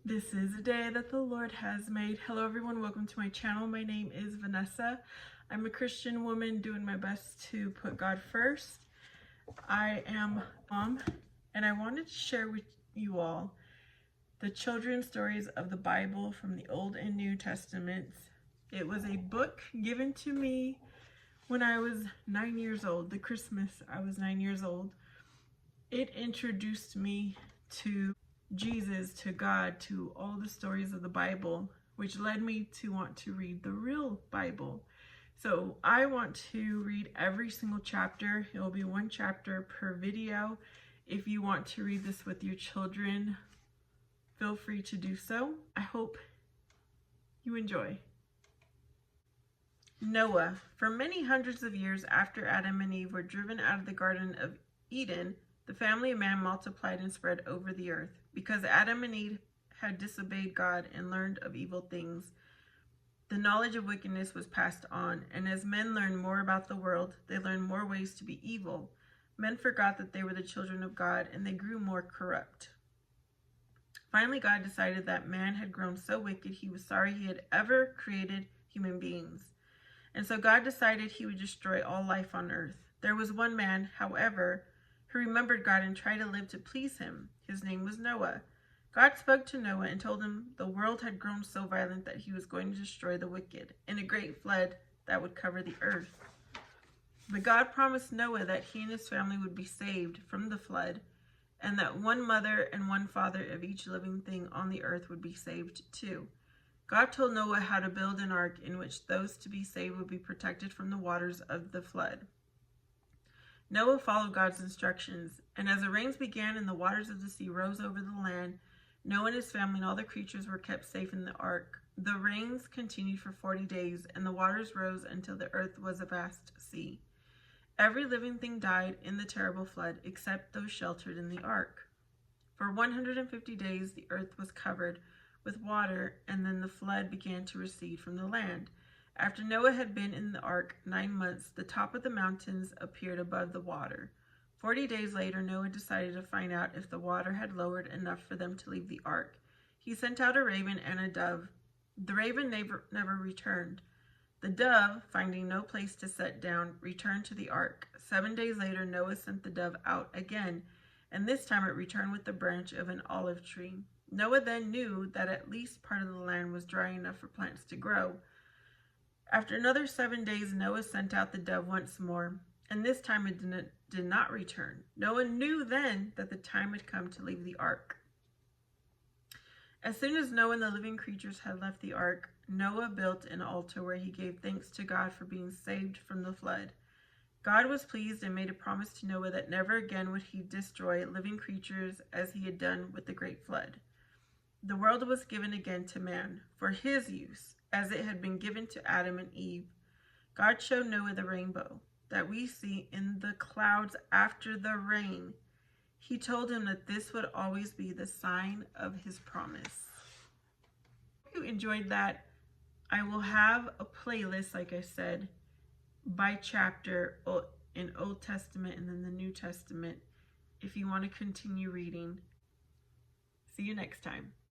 This is a day that the Lord has made. Hello everyone, welcome to my channel. My name is Vanessa. I'm a Christian woman doing my best to put God first. I am mom, and I wanted to share with you all the children's stories of the Bible from the Old and New Testaments. It was a book given to me when I was 9 years old, the Christmas I was 9 years old. It introduced me to Jesus, to God, to all the stories of the Bible, which led me to want to read the real Bible. So I want to read every single chapter. It will be one chapter per video. If you want to read this with your children, feel free to do so. I hope you enjoy. Noah. For many hundreds of years after Adam and Eve were driven out of the Garden of Eden, the family of man multiplied and spread over the earth. Because Adam and Eve had disobeyed God and learned of evil things, the knowledge of wickedness was passed on, and as men learned more about the world, they learned more ways to be evil. Men forgot that they were the children of God, and they grew more corrupt. Finally, God decided that man had grown so wicked he was sorry he had ever created human beings. And so God decided he would destroy all life on earth. There was one man, however, who remembered God and tried to live to please him. His name was Noah. God spoke to Noah and told him the world had grown so violent that he was going to destroy the wicked in a great flood that would cover the earth. But God promised Noah that he and his family would be saved from the flood, and that one mother and one father of each living thing on the earth would be saved too. God told Noah how to build an ark in which those to be saved would be protected from the waters of the flood. Noah followed God's instructions, and as the rains began and the waters of the sea rose over the land, Noah and his family and all the creatures were kept safe in the ark. The rains continued for 40 days, and the waters rose until the earth was a vast sea. Every living thing died in the terrible flood, except those sheltered in the ark. For 150 days the earth was covered with water, and then the flood began to recede from the land. After Noah had been in the ark 9 months, the top of the mountains appeared above the water. 40 days later, Noah decided to find out if the water had lowered enough for them to leave the ark. He sent out a raven and a dove. The raven never returned. The dove, finding no place to set down, returned to the ark. 7 days later, Noah sent the dove out again, and this time it returned with the branch of an olive tree. Noah then knew that at least part of the land was dry enough for plants to grow. After another 7 days, Noah sent out the dove once more, and this time it did not return. Noah knew then that the time had come to leave the ark. As soon as Noah and the living creatures had left the ark, Noah built an altar where he gave thanks to God for being saved from the flood. God was pleased and made a promise to Noah that never again would he destroy living creatures as he had done with the great flood. The world was given again to man for his use, as it had been given to Adam and Eve. God showed Noah the rainbow that we see in the clouds after the rain. He told him that this would always be the sign of his promise. If you enjoyed that, I will have a playlist, like I said, by chapter in Old Testament and then the New Testament if you want to continue reading. See you next time.